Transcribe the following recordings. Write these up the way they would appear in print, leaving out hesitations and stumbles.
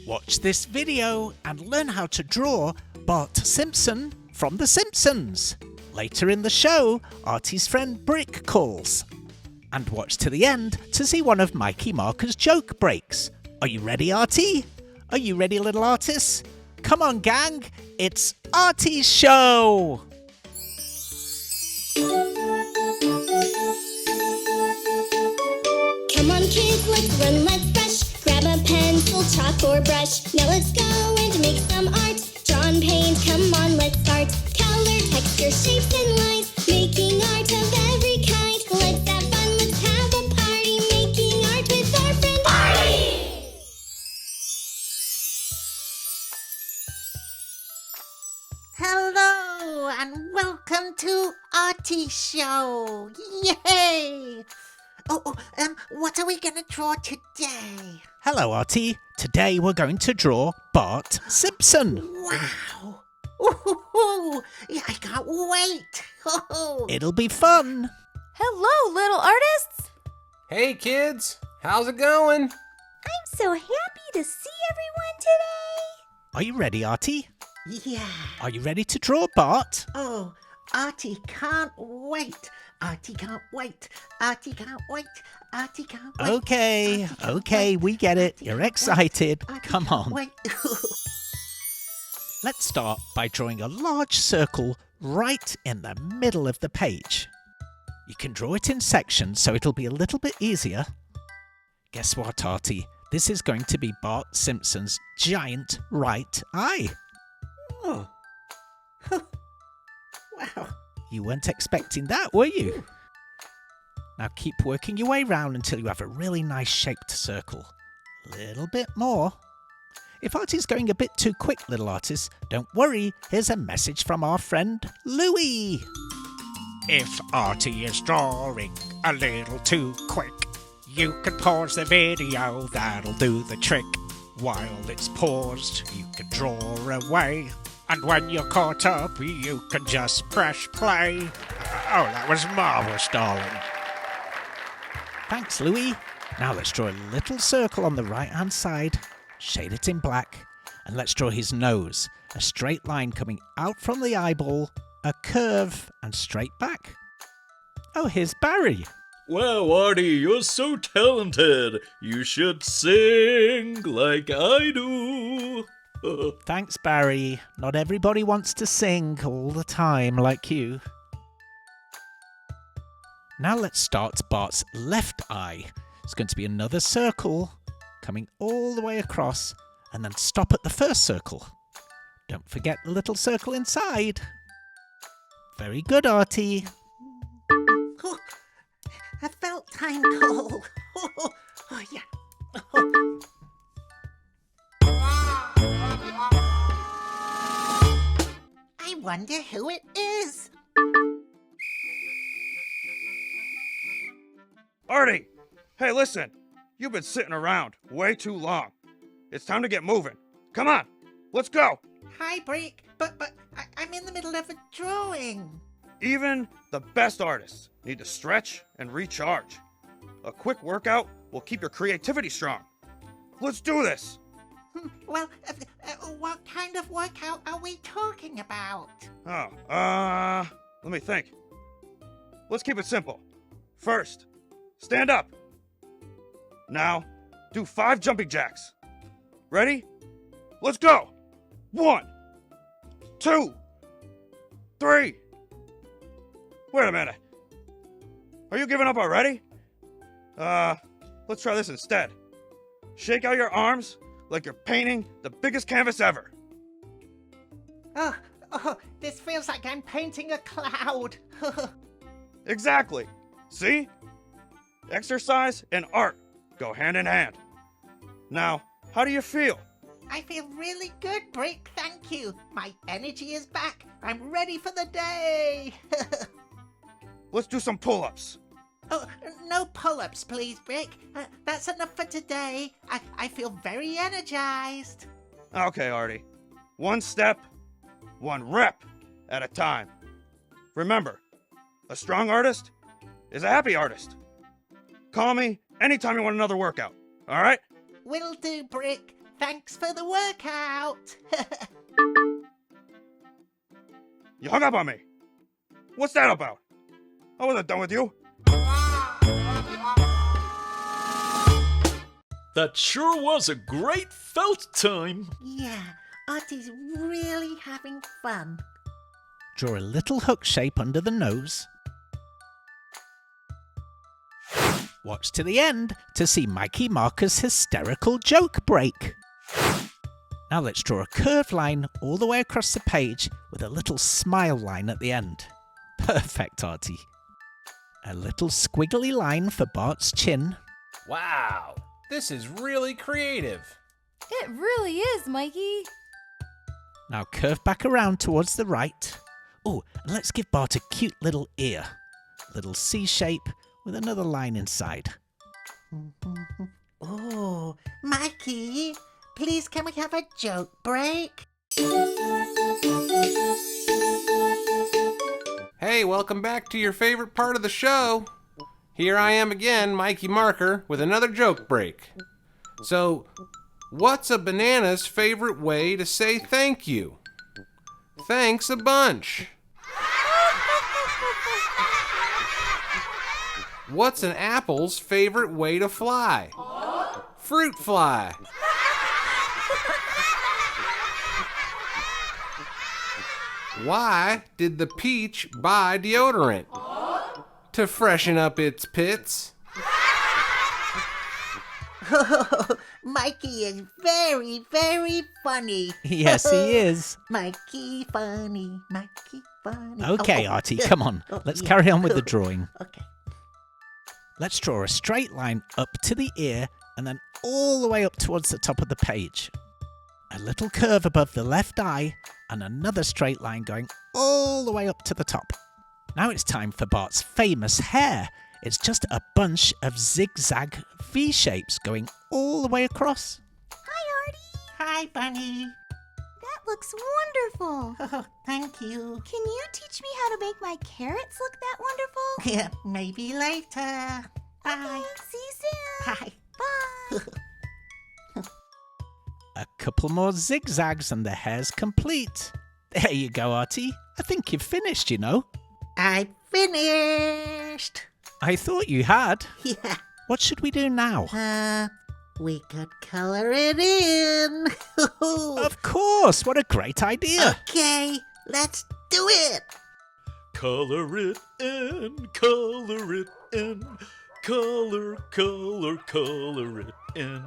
Watch this video and learn how to draw Bart Simpson from The Simpsons. Later in the show, Artie's friend Brick calls. And watch to the end to see one of Mikey Marker's joke breaks. Are you ready, Artie? Are you ready, little artists? Come on, gang, it's Artie's show! Come on, kids, let's run, let's brush. Grab a pencil, chalk, or brush. Now let's go and make some art. Draw and paint, come on, let's start. Color, texture, shapes, and lines. Making art of every kind. Let's have fun, let's have a party. Making art with our friend Artie! Hello and welcome to Artie's show. Yay! What are we going to draw today? Hello, Artie. Today we're going to draw Bart Simpson. Wow! Ooh, yeah, I can't wait. It'll be fun. Hello, little artists! Hey kids, how's it going? I'm so happy to see everyone today! Are you ready, Artie? Yeah. Are you ready to draw Bart? Oh, Artie can't wait. Artie can't wait. Artie can't wait. Artie can't wait. Okay, we get it. You're excited. Come on. Wait. Let's start by drawing a large circle right in the middle of the page. You can draw it in sections so it'll be a little bit easier. Guess what, Artie? This is going to be Bart Simpson's giant right eye. Oh. Wow. You weren't expecting that, were you? Now keep working your way round until you have a really nice shaped circle. Little bit more. If Artie's going a bit too quick, little artists, don't worry. Here's a message from our friend Louie. If Artie is drawing a little too quick, you can pause the video, that'll do the trick. While it's paused, you can draw away. And when you're caught up, you can just press play. Oh, that was marvellous, darling. Thanks, Louie. Now let's draw a little circle on the right-hand side, shade it in black, and let's draw his nose. A straight line coming out from the eyeball, a curve, and straight back. Oh, here's Barry. Wow, Artie, you're so talented. You should sing like I do. Thanks, Barry. Not everybody wants to sing all the time like you. Now let's start Bart's left eye. It's going to be another circle coming all the way across and then stop at the first circle. Don't forget the little circle inside. Very good, Artie. I felt time call. Oh, yeah. I wonder who it is. Artie! Hey, listen! You've been sitting around way too long. It's time to get moving. Come on, let's go! Hi, Brick, but I'm in the middle of a drawing. Even the best artists need to stretch and recharge. A quick workout will keep your creativity strong. Let's do this! Well, what kind of workout are we talking about? Let me think. Let's keep it simple. First, stand up. Now, do 5 jumping jacks. Ready? Let's go! 1, 2, 3. Wait a minute. Are you giving up already? Let's try this instead. Shake out your arms like you're painting the biggest canvas ever. Oh, this feels like I'm painting a cloud. Exactly. See? Exercise and art go hand in hand. Now, how do you feel? I feel really good, Brick, thank you. My energy is back. I'm ready for the day. Let's do some pull-ups. Oh, no pull-ups, please, Brick. That's enough for today. I feel very energized. Okay, Artie. 1 step, 1 rep at a time. Remember, a strong artist is a happy artist. Call me anytime you want another workout, all right? Will do, Brick. Thanks for the workout. You hung up on me. What's that about? I wasn't done with you. That sure was a great felt time. Yeah, Artie's really having fun. Draw a little hook shape under the nose. Watch to the end to see Mikey Marker's hysterical joke break. Now let's draw a curved line all the way across the page with a little smile line at the end. Perfect, Artie. A little squiggly line for Bart's chin. Wow, this is really creative. It really is, Mikey. Now curve back around towards the right. Oh, and let's give Bart a cute little ear. Little C shape with another line inside. Oh, Mikey, please can we have a joke break? Hey, welcome back to your favorite part of the show. Here I am again, Mikey Marker, with another joke break. So, what's a banana's favorite way to say thank you? Thanks a bunch. What's an apple's favorite way to fly? Fruit fly. Why did the peach buy deodorant? To freshen up its pits. Mikey is very, very funny. Yes, he is. Mikey funny, Mikey funny. Okay, Oh, Artie, come on. Let's yeah. carry on with the drawing. Okay. Let's draw a straight line up to the ear and then all the way up towards the top of the page. A little curve above the left eye and another straight line going all the way up to the top. Now it's time for Bart's famous hair. It's just a bunch of zigzag V shapes going all the way across. Hi, Artie. Hi, Bunny. That looks wonderful. Oh, thank you. Can you teach me how to make my carrots look that wonderful? Yeah, maybe later. Bye. Okay, see you soon. Bye. Bye. A couple more zigzags and the hair's complete. There you go, Artie. I think you've finished, you know. I finished. I thought you had. Yeah. What should we do now? We could color it in. Of course, what a great idea. Okay, let's do it. Color it in, color it in. Color, color, color it in.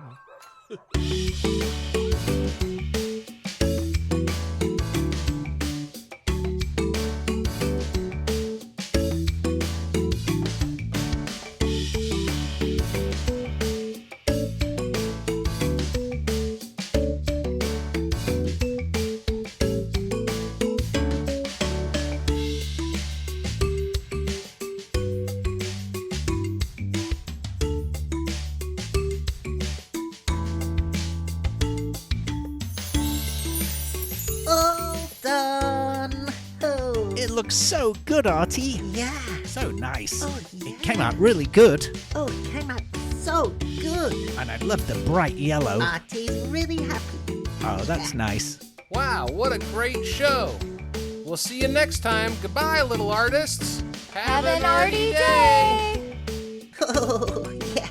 All done. Oh, It looks so good, Artie. yeah. So nice. Oh, yeah. It came out really good. Oh, it came out so good. And I love the bright yellow. Artie's really happy. Oh, that's nice. Wow, what a great show. We'll see you next time. Goodbye, little artists. Have an Artie day. Oh, yeah.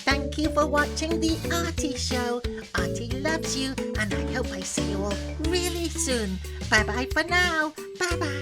Thank you for watching the Artie Show. Artie loves you, and I hope I see you all really soon. Bye-bye for now. Bye-bye.